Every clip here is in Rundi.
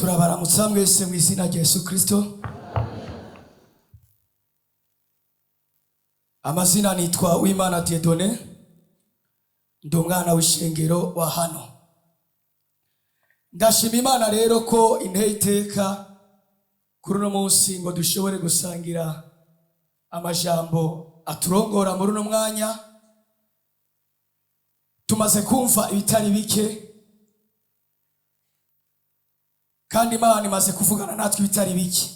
Turabaramutsa mwese mu izina rya Yesu Kristo. Amazina nitwa Uwimana Dieudonné, ndi umwana w'ishengero wa hano. Ndashima Imana rero ko inteye iteka kuri uno munsi ngo dushobore gusangira amajambo aturongora muri uno mwanya. Tumaze kumva ibitari bike kandi Imana imaze kuvugana natwe ibitari bike.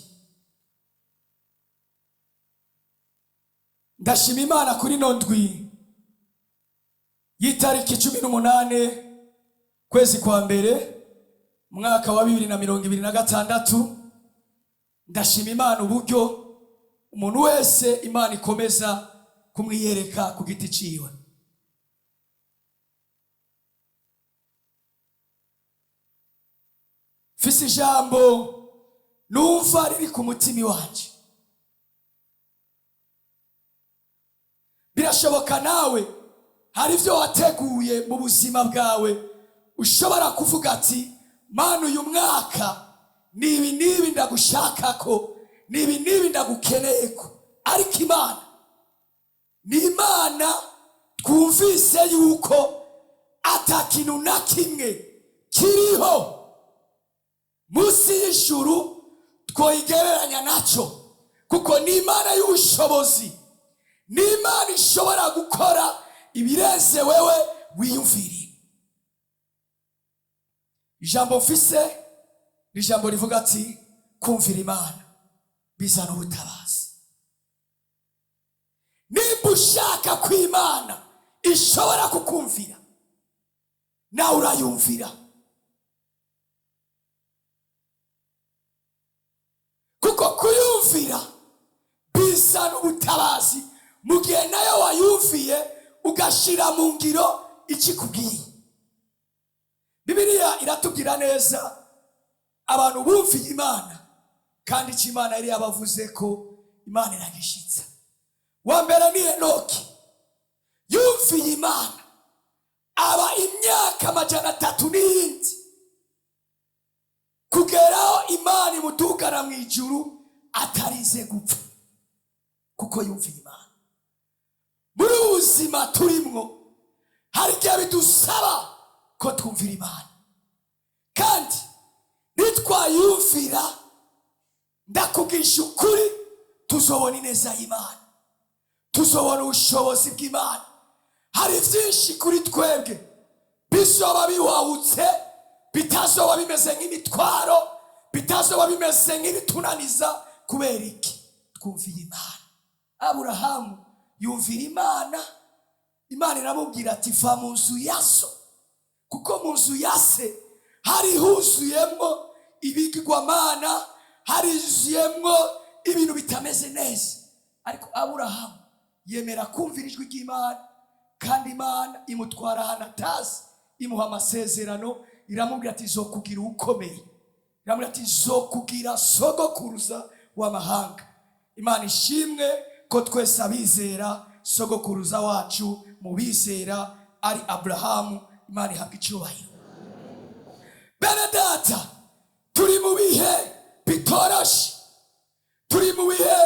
Ndashima Imana kuri nondwi y'itariki 18 kwezi kwa mbere mwaka wa 2026. Ndashima Imana uburyo umuntu wese Imana ikomeza kumwiyereka ku giti ciwe. Fisi ijambo numva riri ku mutima wanje. Birashoboka nawe hari ivyo wateguye mu buzima bwawe ushobora kuvuga ati Mana uyu mwaka nibi ndagushakako, nibi ndagukeneyeko. Ariko Imana ni Imana twumvise yuko atakintu na kimwe kiriho musi y'ijuru twoyigereranya naco, kuko ni Imana y'ubushobozi, ni Imana ishobora gukora ibirenze wewe wiyumviriye. Ijambo mfise ni ijambo rivuga ati kumvira Imana bizana ubutabazi. Nimba ushaka ko Imana ishobora kukumvira, nawe urayumvira, kuko kuyumvira bizana ubutabazi mu gihe nayo wayumviye ugashira mu ngiro ikikubwiye. Bibiliya iratubwira neza abantu bumviye Imana kandi icyo Imana yari yabavuze ko Imana iragishitsa. Wa mbere ni Enoki, yumviye Imana aba imyaka 300 kugeraho Imana imutugana mu ijuru atarize gupfa, kuko yumviye Imana. Muri ubuzima turimwo hari igihe bidusaba ko twumvira Imana, kandi nitwayumvira ndakubwisha ukuri tuzobona ineza y'Imana, tuzobona ubushobozi bw'Imana. Hari vyinshi kuri twebwe bizoba biwahutse, bitazoba bimeze nk'imitwaro, bitazoba bimeze nk'ibitunaniza. Kubera iki? Twumvira Imana. Aburahamu yumvira Imana, Imana iramubwira ati va mu nzu ya so, kuko mu nzu ya se hari huzuyemwo ibigirwamana, hari huzuyemwo ibintu bitameze neza. Ariko Aburahamu yemera kumvira ijwi ry'Imana, kandi Imana imutwara ahantu atazi, imuha amasezerano, iramubwira ati zokugira ukomeye, iramubwira ati zokugira sogokuruza w'amahanga. Imana ishimwe ko twese abizera sogokuruza wacu mu bizera ari Aburahamu. Imana ihabwa icyubahiro. Bene data, turi mu bihe bitoroshe, turi mu bihe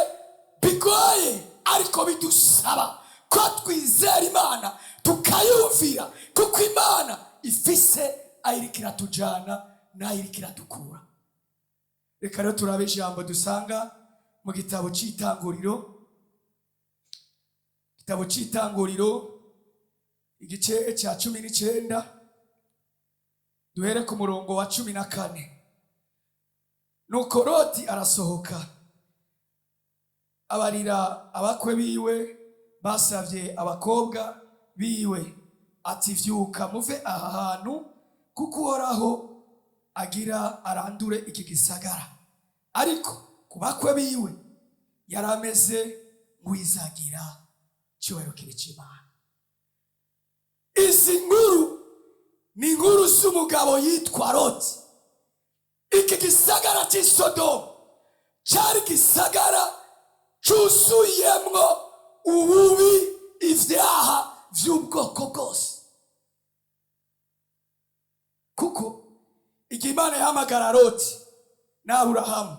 bigoye, ariko bidusaba ko twizera Imana tukayumvira, kuko Imana ifise ayiriko iratujana n'ayiriko iradukura. Reka rero turabe ijambo dusanga mu gitabo cy'Itanguriro, igitabo cy'Itanguriro igice cya 19 duhere ku murongo wa 14. Nuko Loti arasohoka abarira abakwe biwe basavye abakobwa biwe ati vyuka muve aha hantu, kuko Uhoraho agira arandure iki gisagara. Ariko ku bakwe biwe yarameze ngwizagira cyubahiro kiri cy'Imana. Izi nkuru ni inkuru z'umugabo yitwa Loti. Iki gisagara cy'i Sodomu cyari gisagara cyuzuyemwo ububi, ivyaha vy'ubwoko bwose. Kuko igihe Imana yahamagara Loti na Aburahamu.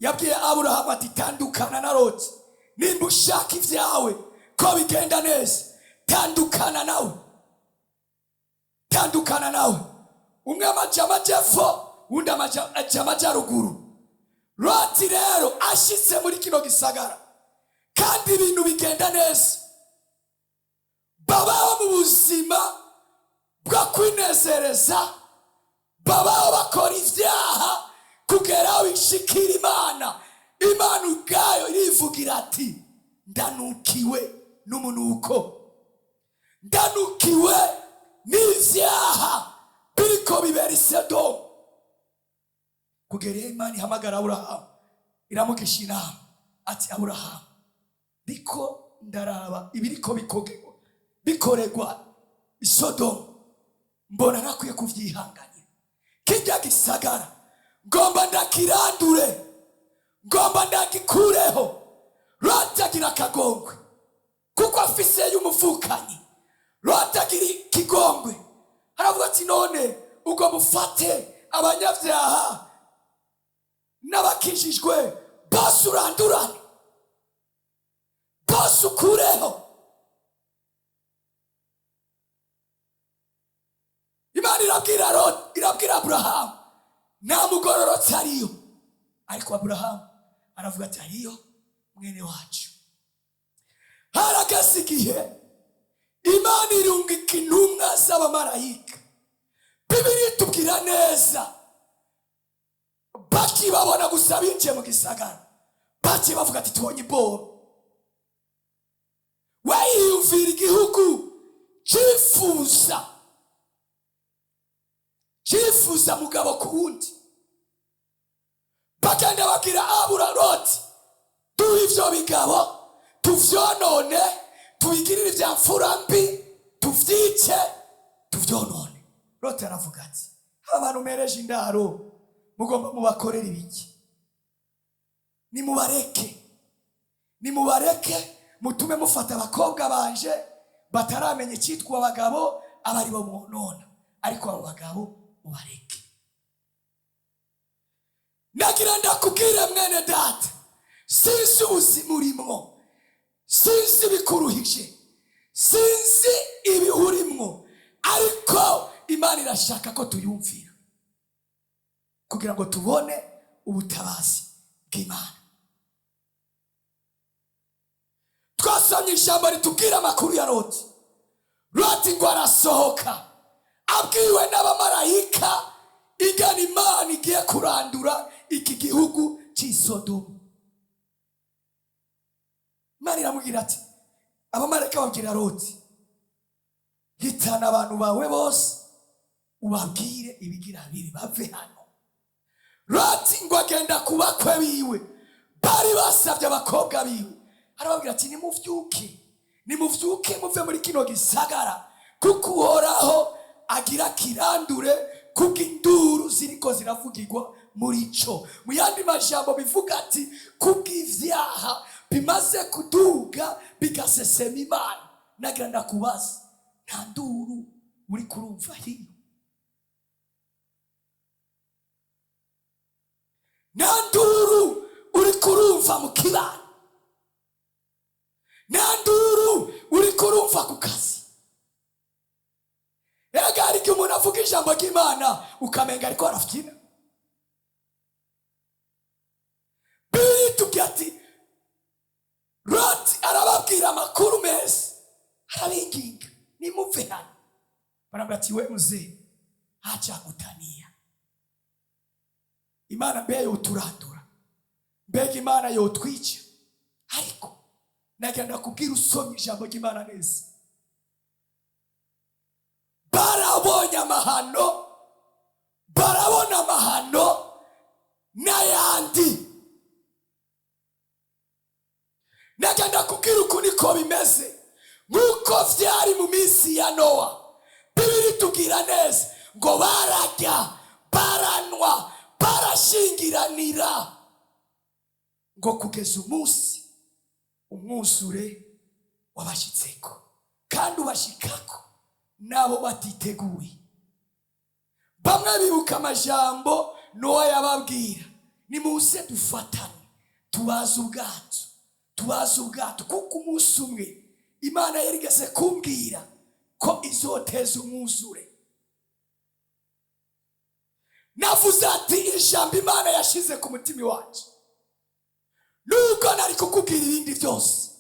Yabwiye Aburahamu ati tandukana na Loti, nimba ushaka ivyawe ko bigenda neza, tandukana nawe, tandukana nawe. Umwe amaja amajepfo, undi amaja amajyaruguru. Loti rero ashitse muri kino gisagara kandi ibintu bigenda neza, babaho mu buzima bwo kwinezereza, babaho bakora ivyaha kugera wishikira Imana. Imana ubwayo irivugira ati ndanukiwe n'umunuko, ndanukiwe n'ivyaha biriko bibera i Sodomu. Kugera Imana ihamagara Aburahamu, iramugisha inama ati Aburahamu, biko ndaraba ibiriko bikorerwa i Sodomu, mbona nakwiye kuvyihanganira. Kijya gisagara ngomba ndakirandure, ngomba ndagikureho. Loti agira akagongwe kuko afise y'umuvukanyi. Loti agira ikigongwe, aravuga ati none ubwo mufate abanyavyaha n'abakijijwe bose urandurane, bose ukureho. Imana irabwira Aburahamu nta mugororotsi ariyo, ariko Aburahamu aravuga ati ariyo mwene wacu. Harageze igihe Imana irungika intumwa z'abamarayika. Bibiliya itubwira neza, bakibabona gusa binjiye mu gisagara, baciye bavuga ati tubonye iboro. Wayiyumvira igihugu cifuza mugabo ku wundi. Bagenda bagira Loti, duhe ivyo bigabo tuvyonone, tubigirire ivya mfura mbi, tuvyice tuvyonone. Loti aravuga ati abantu mereje indaro mugomba mubakorera ibiki? Nimubareke mutume mufata abakobwa banje bataramenye cyitwa abagabo abari bo mwonona, ariko abo bagabo mubareke. Nagira ndakubwire mwene data, sinzi ubuzima urimwo, sinzi bikuruhije, sinzi ibihurimwo, ariko Imana irashaka ko tuyumvira kugira ngo tubone ubutabazi bw'Imana. Twasomye ijambo ritubwira amakuru ya Loti. Loti ngo arasohoka abwiwe n'abamarayika ingana Imana igiye kurandura iki gihugu cy'i Sodomu. Imana iramubwira ati, abamarayika babwira Loti, hitana abantu bawe bose ubabwire ibigira biri bave hano. Loti ngo agenda ku bakwe biwe bari basabye abakobwa biwe, arababwira ati nimuvyuke muve muri kino gisagara, kuko Uhoraho agira kirandure kubw'induru ziriko ziravugirwa muri cyo. Mu yandi majambo bivuga ati kubw'ivyaha bimaze kuduga bigasesema Imana. Nagira ndakubaza, nta nduru uri kurumva hiyo? Nta nduru uri kurumva mu kibano? Nta nduru uri kurumva ku kazi? Ega ariko umuntu avuga ijambo ry'Imana ukamenga ariko arafyina. Bitubwira ati Loti arababwira amakuru meza, arabinginga nimuve hano. Barambwira ati we muzee, acha kutania. Imana mbe yoturandura, mbega Imana yotwica. Ariko nagenda kubwira usomye ijambo ry'Imana neza, barabona amahano n'ayandi. Nagenda kubwira uko niko bimeze, nk'uko vyari mu minsi ya Nowa. Bibiliya itubwira neza ngo bararya, baranwa, barashingiranira, ngo kugeza umunsi umwuzure wabashitseko, kandi ubashikako nabo batiteguye. Bamwe bibuka amajambo Nowa yababwira, nimuze dufatane tubaze ubwato kuko umunsi umwe Imana yarigeze kumbwira ko izoteza umwuzure. Navuze ati ijambo Imana yashize ku mutima wacu, nubwo nari kukubwira ibindi byose,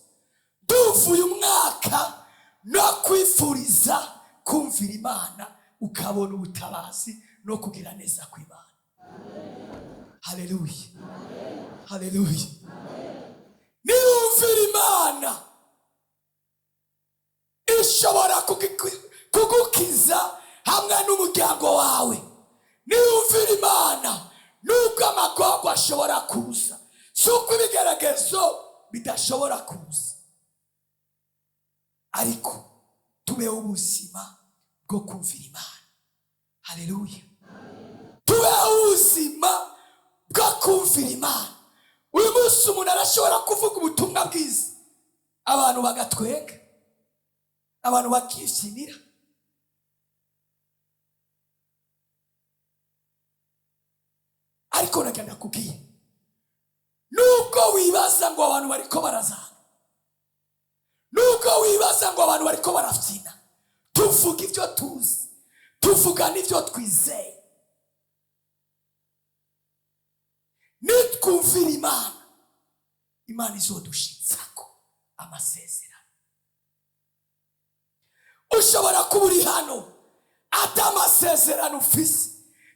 duvuye umwaka no kwifuriza kumvira Imana ukabona ubutabazi no kugira neza kw'Imana. Haleluya, haleluya. Niwumvira Imana ishobora kugukiza hamwe n'umuryango wawe. Niwumvira Imana nubwo amagogo ashobora kuza, suko ibigeragezo bidashobora kuza, ariko tubeho ubuzima bwo kumvira Imana. Haleluya, tubeho ubuzima bwo kumvira Imana. Uyu munsi umuntu arashobora kuvuga ubutumwa bwiza, abantu bagatwega, abantu bakishimira. Ariko nagenda kubwira, nubwo wibaza ngo abantu bariko barazana, nubwo wibaza ngo abantu bariko barafyina, tuvuga ibyo tuzi, tuvuga n'ibyo twizeye. Nitwumvira Imana, Imana izodushitsako amasezerano. Ushobora kuba uri hano ata amasezerano ufise,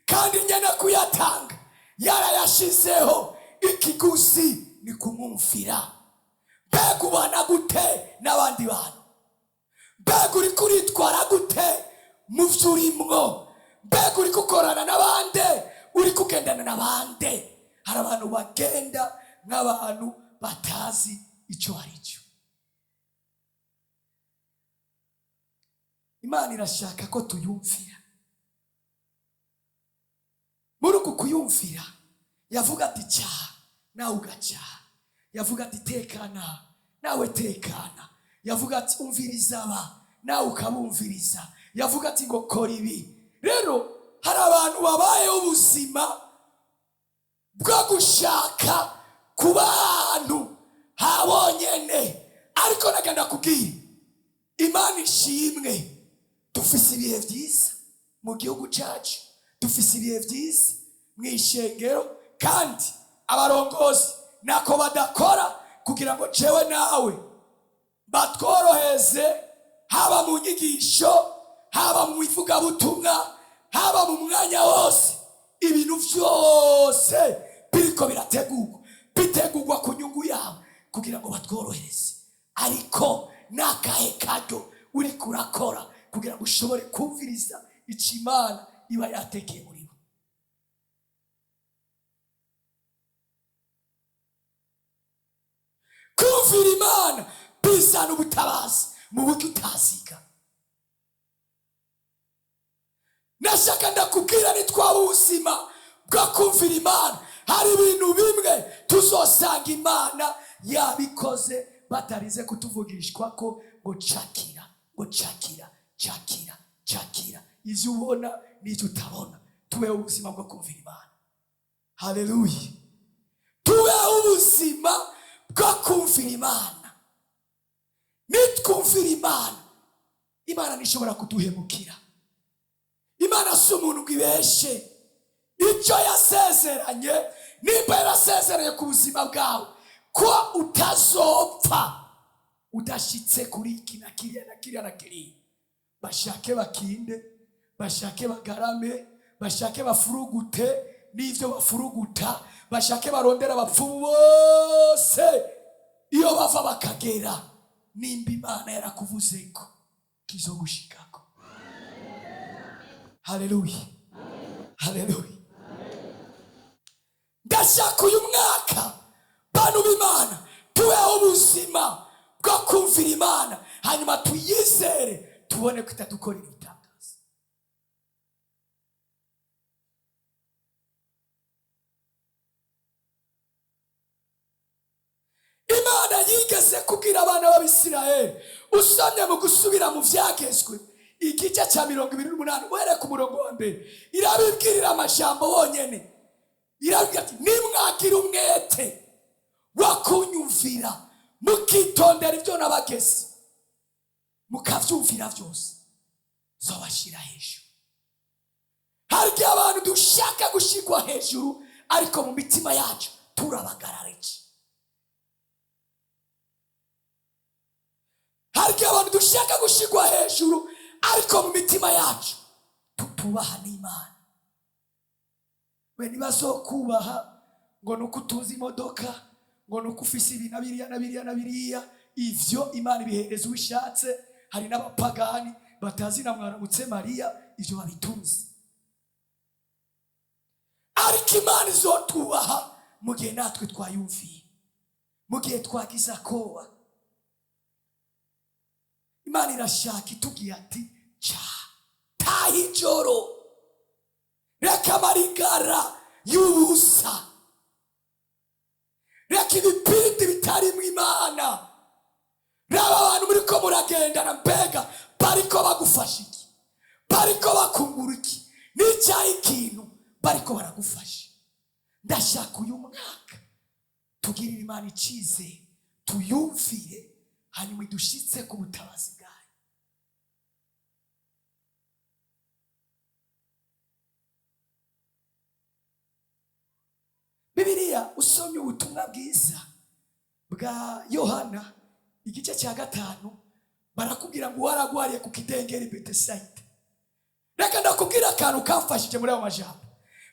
kandi nyene kuyatanga yarayashizeho, ikiguzi ni kumwumvira. Mbega ubana gute n'abandi bantu? Mbega uri kuritwara gute mu vyo urimwo? Mbega uri kukorana n'abandi, uri kugendana n'abandi? Hari abantu bagenda n'abantu batazi icyo ari cyo. Imana irashaka ko tuyumvira. Muri uku kuyumvira, yavuga ati cyaha, nawe ugacyaha. Yavuga ati tekana, nawe tekana. Yavuga ati umviriza aba, nawe ukabumviriza. Yavuga ati ngo kora ibi. Rero hari abantu babaye ubuzima bwo gushaka kuba ahantu habonyene. Ariko nagenda kubwira, Imana ishimwe, dufise ibihe byiza mu gihugu cyacu, dufise ibihe byiza mw'ishengero, kandi abarongozi nako badakora kugira ngo jewe nawe batworoheze, haba mu nyigisho, haba mu ivugabutumwa, haba mu mwanya wose. Ibintu byose biriko bitegurwa ku nyungu yawe kugira ngo batworohereze. Ariko nakahe kado uri kurakora kugira ngo ushobore kumviriza icyo Imana iba yatekeye muri bo? Kumvira Imana bizana ubutabazi mu buryo utaziga. Nashaka ndakubwira, nitwaba ubuzima bwo kumvira Imana, hari ibintu bimwe tuzosanga Imana yabikoze batarize kutuvugishwa ko ngo cakira, ngo cakira, cakira, cakira. Ivyo ubona n'ivyo utabona. Tubeho ubuzima bwo kumvira Imana. Haleluya, tubeho ubuzima bwo kumvira Imana. Nitwumvira Imana, Imana nishobora kuduhemukira. Imana si umuntu ngo ibeshe. Icyo yasezeranye, nimba yarasezeranye ku buzima bwawe ko utazopfa udashitse kuri iki na kiriya na kiriya na kiriya, bashake bakinde, bashake bagarame, bashake bafurugute n'ivyo bafuruguta, bashake barondera abapfumu bose, iyo bava bakagera, nimba Imana yarakuvuze ko kizogushikako. Haleluya, haleluya. Ndashaka uyu mwaka bantu b'Imana tubeho ubuzima bwo kumvira Imana, hanyuma tuyizere, tubone ko itadukorera ibitangaza. Imana yigeze kubwira abana b'Abisirayeli, usomye mu gusubira mu vyagezwe igice cya 28 uhereye ku murongo wa mbere, irabibwirira amajambo bonyene. iravuga ati nimwagira umwete wakunyumvira mukitondera ibyo nabageze mukavyumvira byose zobashira hejuru. Hari abantu dushaka gushigwa hejuru ariko mu mitima yacu turabagararije. Hari abantu dushaka gushigwa hejuru ariko mu mitima yacu tutubaha n'Imana. We nibazokubaha ngo nuko utunze imodoka, ngo nuko ufise ibi na biriya, ivyo Imana ibihereza ubishatse. Hari n'abapagani batazi na Mwaramutse Mariya, ivyo babitunze. Ariko Imana izotubaha mu gihe natwe twayumviye, mu gihe twagize akoba. Imana irashaka itubwiye ati taha ijoro, reka amarigara y'ubusa, reka ibipindi bitarimo Imana. Raba abantu muriko muragendana, mbega bariko bagufasha iki? Bariko bakungura iki? N'icyayi ikintu bariko baragufasha. Ndashaka uyu mwaka tugirire Imana icizere, tuyumvire, hanyuma idushitse ku butabazi bwayo. Bibiliya usomye ubutumwa bwiza bwa Yohana igice cya 5, barakubwira ngo waragwariye ku kidengeri Betesayida. Reka ndakubwira akantu kamfashije muri ayo majambo.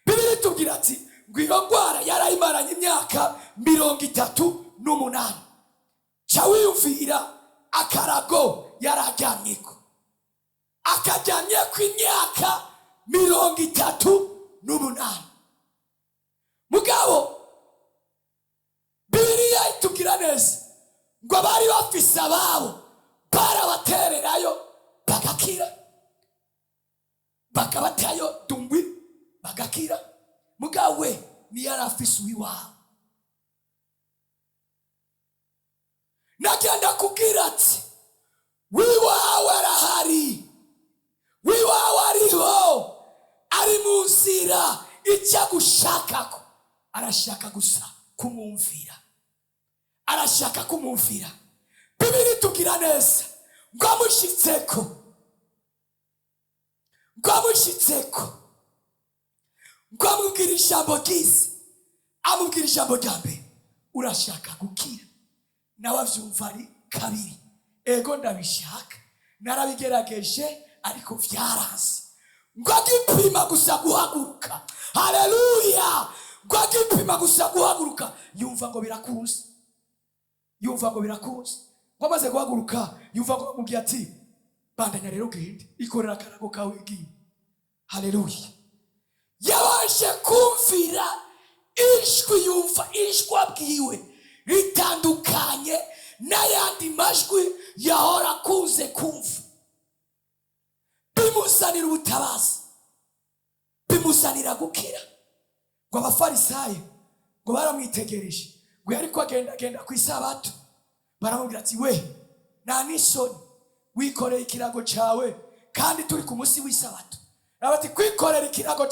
Bibiliya itubwira ati ngo iyo ngwara yarayimaranye imyaka 38. Ca wiyumvira akarago yararyamyeko, akaryamyeko imyaka 38. Mugabo Bibiliya itubwira neza ngo bari bafise ababo barabatererayo bagakira, bakabatayo dungwi bagakira. Mugabo we ni yarafise uwiwawe. Nagenda kubwira ati wiwawe arahari, wiwawe ariho, ari mu nzira icyo gushakako. Arashaka gusa kumwumvira, arashaka kumwumvira. Bibiliya itubwira neza ngo amushitseko, ngo amubwira ijambo ryiza, amubwira ijambo rya mbere, urashaka gukira. Nawe avyumva ari kabiri, ego ndabishaka, narabigerageje ariko vyaranze. Ngo agipima gusa guhaguruka, haleluya, ngo agipima gusa guhaguruka, yumva ngo birakunze, yumva ngo birakunze. Ngo amaze guhaguruka yumva ngo bamubwiye ati bandanya rero gende, ikorera akarago kawe igiye. Haleluya. Yabashe kumvira ijwi, yumva ijwi abwiwe ritandukanye n'ayandi majwi yahora akunze kumva. Bimuzanira ubutabazi, bimuzanira gukira. Ngo abafarisayo ngo baramwitegereje, ngo yariko agenda ku isabato, baramubwira ati we nta n'isoni wikoreye ikirago cawe kandi turi ku munsi w'isabato. Abati kwikorera ikirago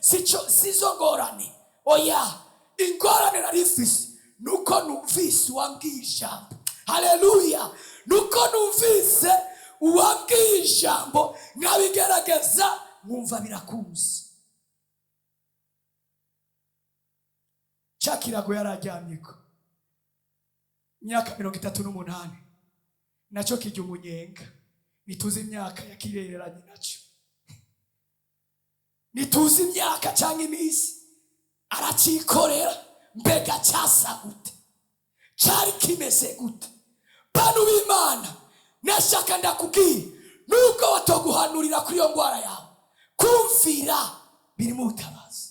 sizo ngorane, oya, ingorane narifise nuko numvise uwambwiye ijambo. Haleluya. Nuko numvise uwambwiye ijambo, nkabigerageza nkumva birakunze. Ca kirago yararyamyeko imyaka 38, naco kirya umunyenga. Nituzi imyaka yakirereranye naco, nituzi imyaka canke imisi aracikorera. Mbega casa gute, cari kimeze gute? Bantu b'Imana, nashaka ndakubwira, nubwo batoguhanurira kuri iyo ngwara yawe, kumvira biri mu butabazi.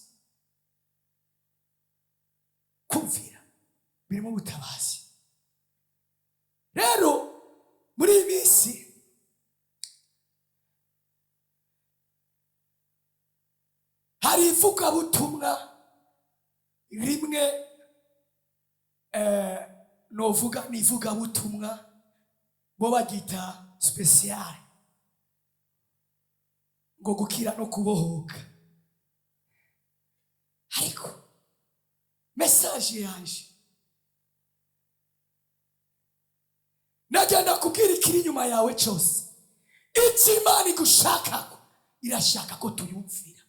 Kumvira biri mu butabazi. Rero muri iyi minsi hari ivugabutumwa rimwe, novuga ni ivugabutumwa bo bagita special, ngo gukira no kubohoka. Ariko message yanje nagenda kubwira ikiri inyuma yawe cyose. Icyo Imana igushakako irashaka ko tuyumvira.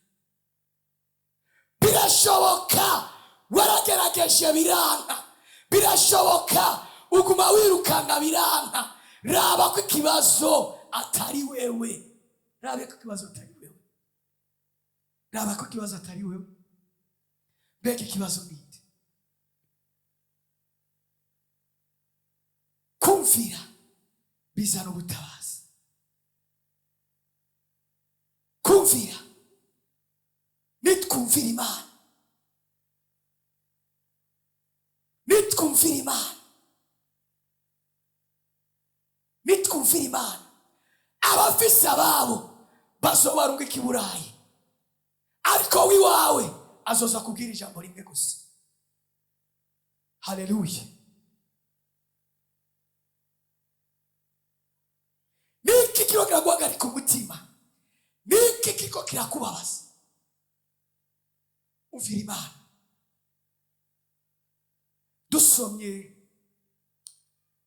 Birashoboka waragerageje biranka, birashoboka uguma wirukanga biranka. Raba ko ikibazo atari wewe. Raba ko ikibazo atari wewe. Raba ko ikibazo atari wewe. Mbega ikibazo nite? Kumvira bizana ubutabazi. Kumvira nitwumvira Imana, nitwumvira Imana, nitwumvira Imana, abafise ababo bazobarunga ikiburayi, ariko wiwawe azoza kubwira ijambo rimwe gusa. Haleluya. Niki kiro kiraguhagarika umutima? Niki kiko kirakubabaza? Umvira Imana. Dusomye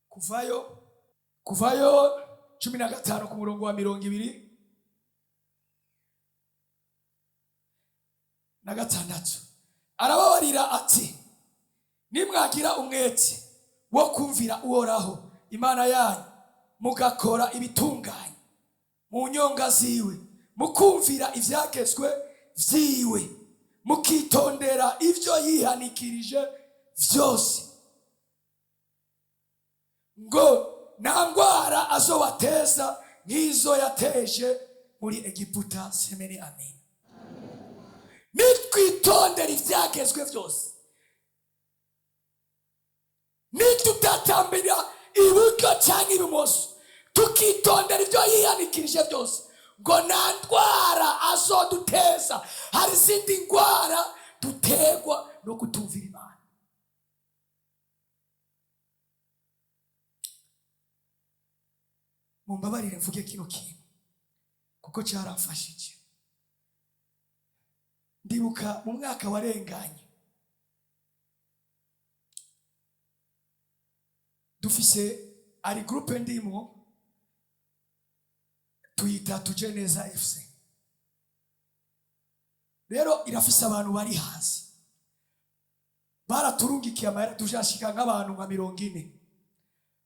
Kuvayo 15 ku murongo wa 26. Arababarira ati, nimwagira umwete wo kumvira Uhoraho Imana yanyu, mugakora ibitunganye mu nyonga ziwe, mukumvira ivyagezwe vyiwe, mukitondera ivyo yihanikirije vyose, ngo nta ngwara azobateza nk'izo yateje muri Egiputa. Semeni amen. Nitwitondera ivyagezwe vyose, nitutatambira iburyo cyangwa ibumoso, tukitondera ivyo yihanikirije byose, ngo nta ndwara azoduteza. Hari izindi ndwara dutegwa no kutumvira Imana. Mumbabarire mvuge kino kintu kuko cyaramfashije. Ndibuka mu mwaka warenganye, dufise ari groupe ndimo tuyita Tujeneza FC. Rero irafise abantu bari hanze, baraturungikiye amahera, tujashika nk'abantu nka 40.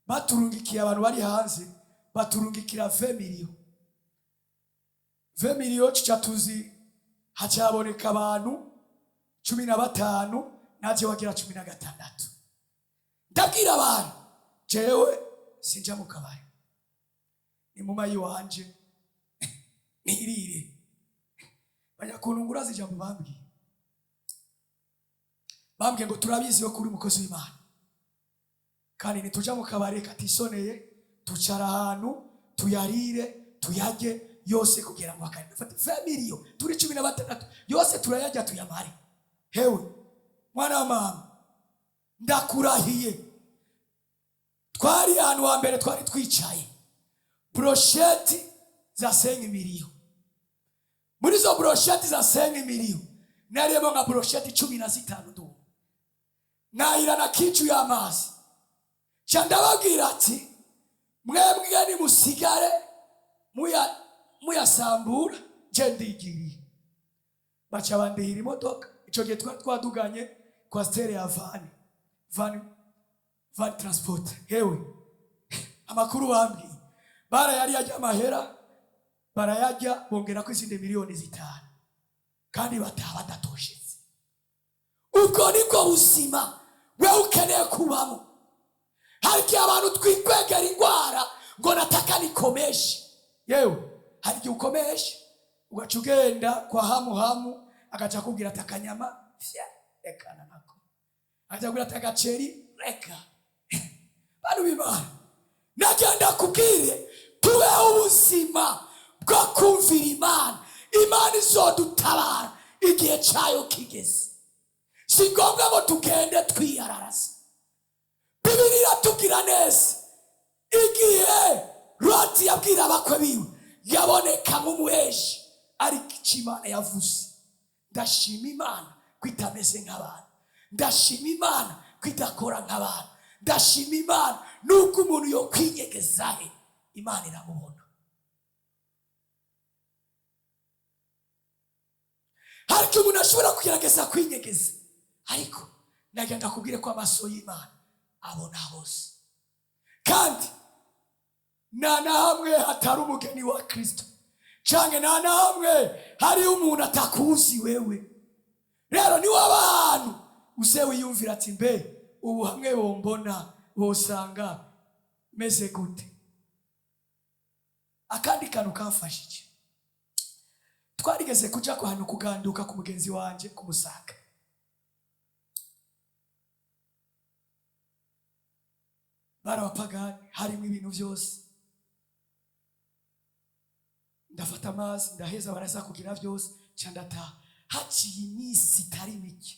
Baturungikiye abantu bari hanze, baturungikira 20 miliyo. 20 miliyo cicatuzi hacaboneka abantu 15, naje wagira 16. Ndagira abantu, jewe sinja mu kabari, ni mu mayi wanje nirire. Banyakunungura zijambo bambwiye ngo turabizi yo kuri umukozi w'Imana, kandi nituja mu kabari katisoneye, tucara ahantu tuyarire tuyage yose kugira ngo akane. Fata 20 miliyo turi 16 yose turayajya tuyamare. Hewe mwana wa mama, ndakurahiye, twari ahantu wa mbere twari twicaye, brochette za 5 miliyo. Muri zo brochette za 5 miliyo narimo nka brochette 15 ndu naira na kicu y'amazi. Chandababwira ati, mwebwe ni musigare muyasambura, je ndigiriye. Baca bandihira imodoka. Ico gihe twaduganye kwa stere ya van transport. Hewe amakuru bambwiye, barayari yajya amahera, barayajya bongera ko izindi miliyoni 5, kandi bataha badatoshetse. Uko niko buzima we ukeneye kubamo. Hari abantu twikwegera ingwara ngo nataka nikomeshe. Yewe hari ukomeshe ugacugenda kwa hamu agaca kubwira atakanyama fya ekana nako, aja kubwira atagaceri reka. Bano bimana nagenda kubwire tuwe ubuzima bwo kumvira Imana. Imana izodutabara igihe cyayo kigeze. Si ngombwa ngo tugende twiyararasa. Bibiri iratubwira neza, igihe Loti yabwira abakwe biwe yaboneka nk'umuheshi, ariko icyo Imana yavuze, ndashima Imana kwitameze nk'abantu. ndashima Imana kwidakora nk'abantu. Ndashima Imana nubwo umuntu yo kwinyegezahe Imana iramubona. Hariko umuntu ashobora kugerageza kwinyegeza, ariko nagenda kubwire ko amaso y'Imana abona hose. Kandi nta na hamwe hatari umugeni wa Kristo, canke nta na hamwe hari umuntu atakuzi wewe. Rero ni w'abantu uze wiyumvira ati mbe ubu hamwe bombona bosanga meze gute. Akandi kantu kamfashije, twarigeze kuja kwa hantu kuganduka ku mugenzi wanje ku Musaga. Barabapagani, harimo ibintu byose. Ndafata amazi ndaheza baraza kugira byose cyandata. Haciye iminsi itari mike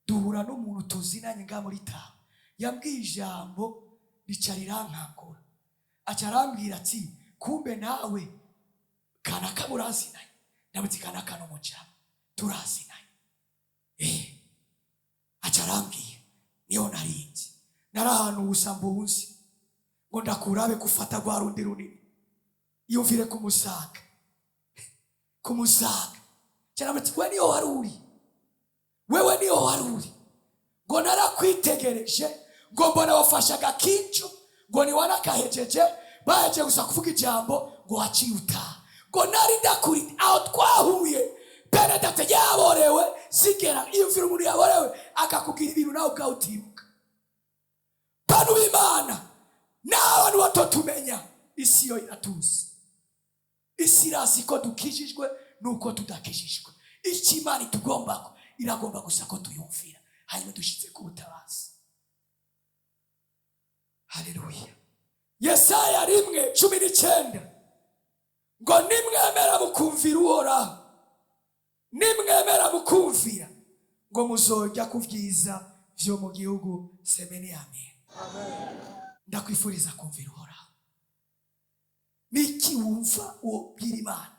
duhura n'umuntu tuzinanye nga muri taha, yambwiye ijambo rica rirankangura. Aca arambwira ati kumbe nawe kanaka murazinanye. Ndamuti kanaka no muca turazinanye. Aca arambwira niyo narinzi nari ahantu ubusambuzi ngo ndakurabe gufata rwa rundi runini. Yumvire ku Musaga, ku Musaga. Cyaramuti we niyo wari uri, wewe niyo wari uri. Ngo narakwitegereje ngo mbona wafashaga kincu ngo ni wanakahejeje baje gusa kuvuga ijambo ngo waciye utaha. Ngo nari ndakuri aho twahuye Benedate yaborewe sigera. Yumvire umuntu yaborewe akakubwira ibintu nawe ubwawe utibuka. Bantu b'Imana n'abantu batotumenya, isi yo iratuzi. Isi irazi ko dukijijwe nuko tudakijijwe. Icyo Imana itugomba iragomba gusa ko tuyumvira, hanyuma dushitse ku butabazi. Haleluya. Yesaya 1:19 ngo nimwemera mukumvira Uhoraho, nimwemera mukumvira ngo muzojya kuvyiza vyo mu gihugu. Semeni amen. Amen. Ndakwifuriza kumvira Uhoraho. Niki wumva ubwira Imana?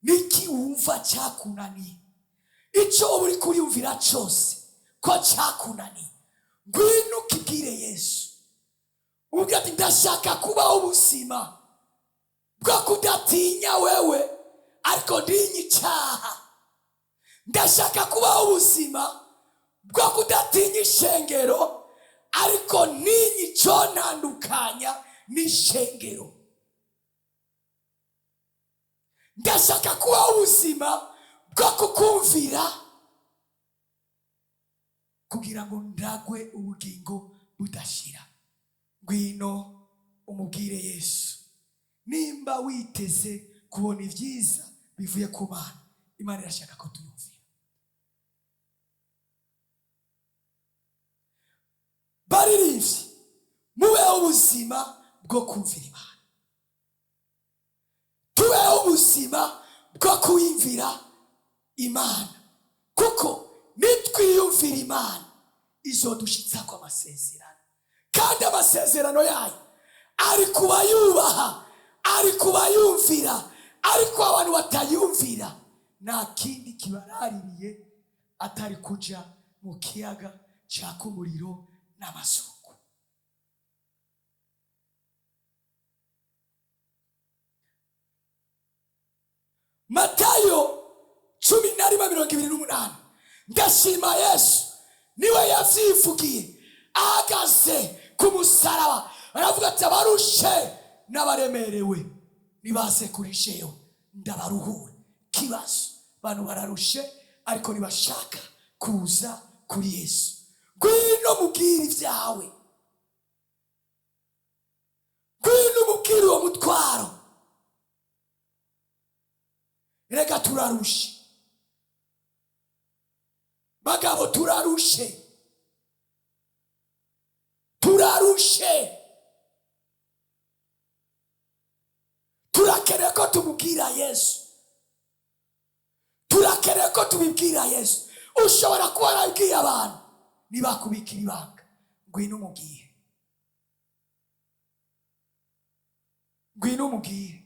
Niki wumva cyakunaniye? Icyo uri kuriyumvira cyose ko cyakunaniye, ngwino ukibwire Yesu. Ubwira ati ndashaka kubaho ubuzima bwo kudatinya wewe ariko ndinyi icyaha. Ndashaka kubaho ubuzima bwo kudatinya ishengero ariko ninyi cyo ntandukanya n'ishengero. Ndashaka kubaho ubuzima bwo kukumvira kugira ngo ndagwe ubugingo budashira. Ngwino umubwire Yesu. Nimba witeze kubona ibyiza bivuye ku Mana, Imana irashaka ko tuyumvira. Baririmbyi, mubeho ubuzima bwo kumvira Imana, tubeho ubuzima bwo kuyumvira Imana, kuko nitwiyumvira Imana izodushitsa kwa amasezerano. Kandi amasezerano yayo ari kubayubaha, ari kubayumvira. Ariko abantu batayumvira nta kindi kibaraririye atari kuja mu kiyaga cyaka umuriro n'amasoko. Matayo 10:28 ndashima Yesu niwe yavyivugiye ahagaze ku musaraba. Aravuga ati abarushe n'abaremerewe nibaze kuri jewe ndabaruhure. Kibazo bantu bararushe ariko nibashaka kuza kuri Yesu. Ngwino mubwire ibyawe, ngwino mubwire uwo mutwaro. Rega turarushe bagabo, turarushe, turarushe. Turakeneye ko tumubwira Yesu, turakeneye ko tubibwira Yesu. Ushobora kuba warabwiye abantu nibakubikira ibanga, ngwino umubwire, ngwino umubwire.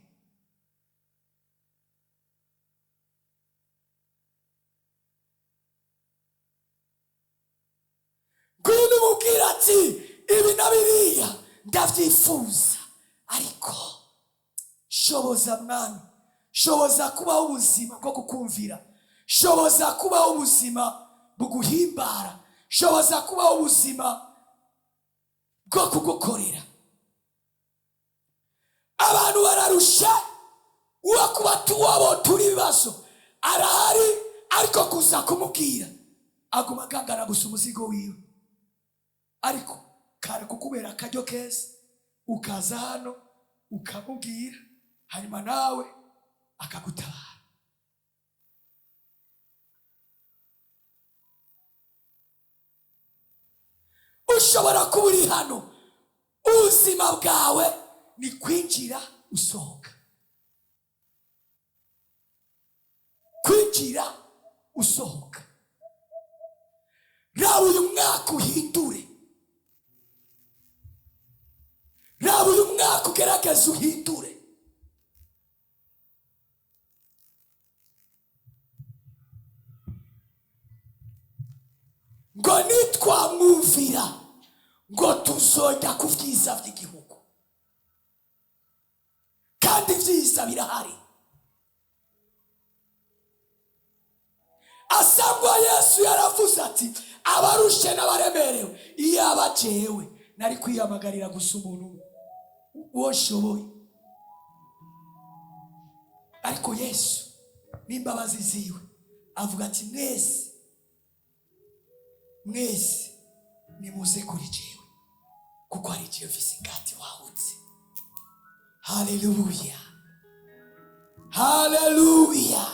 ati ibi na biriya ndavyifuza, ariko shoboza mwami, shoboza kubaho ubuzima bwo kukumvira, shoboza kubaho ubuzima buguhimbara, shoboza kubaho ubuzima bwo kugukorera. Abantu bararusha, uwo kubatuwabo turi ibibazo arahari, ariko kuza kumubwira aguma agangana gusa umuzigo wiwe. Ariko kare kukubera akaryo keza, ukaza hano ukamubwira, hanyuma nawe akagutabara. Ushobora kuba uri hano, ubuzima bwawe ni kwinjira usohoka, kwinjira usohoka. Raba uyu mwaka uhindure, raba uyu mwaka ugerageze uhindure. Ngo nitwamwumvira ngo tuzojya ku vyiza vy'igihugu, kandi vyiza birahari. Asangwa Yesu yaravuze ati abarushe n'abaremerewe, iyo abajewe nari kwiyamagarira gusa umuntu uwo nshoboye. Ariko Yesu n'imbabazi ziwe avuga ati mwese nimuze kuri jewe, kuko hari jewe mfise ingati wahutse. Haleluya, haleluya.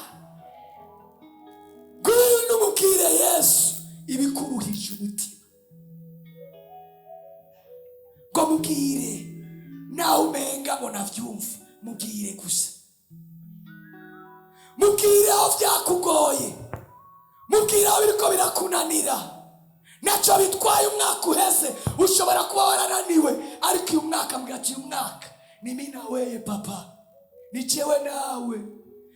Gwino mubwire Yesu ibikuruhije umutima, ngo mubwire nawe umenga ngo navyumva, mubwire gusa, mubwire aho vyakugoye, mubwire aho biriko birakunanira. Naco bitwaye umwaka uheze, ushobora kuba warananiwe, ariko uyu mwaka mbwira ati uyu mwaka ni mimi na wewe papa, ni jewe nawe,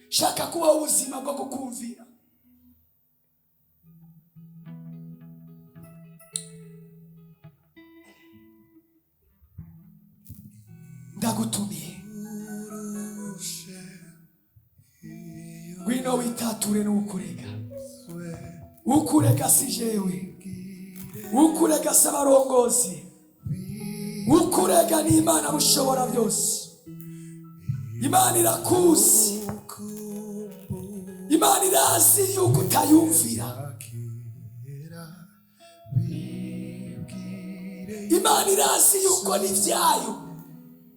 shaka kuba ubuzima bwo kukumvira. Ndagutumiye wino witature n'ukurega, ukurega si jewe, ukurega si abarongozi, ukurega ni Imana mushobora byose. Imana irakuzi, Imana irazi yuko utayumvira, Imana irazi yuko n'ivyayo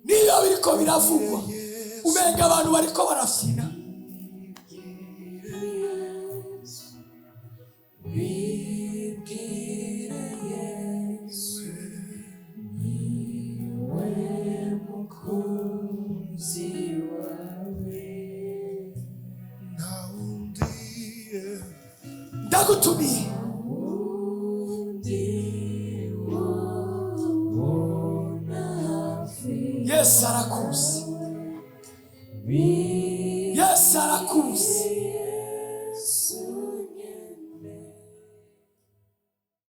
niyo biriko biravugwa umenga abantu bariko barafyina. Ndagutumiye Yesu arakuzi, Yesu arakuzi.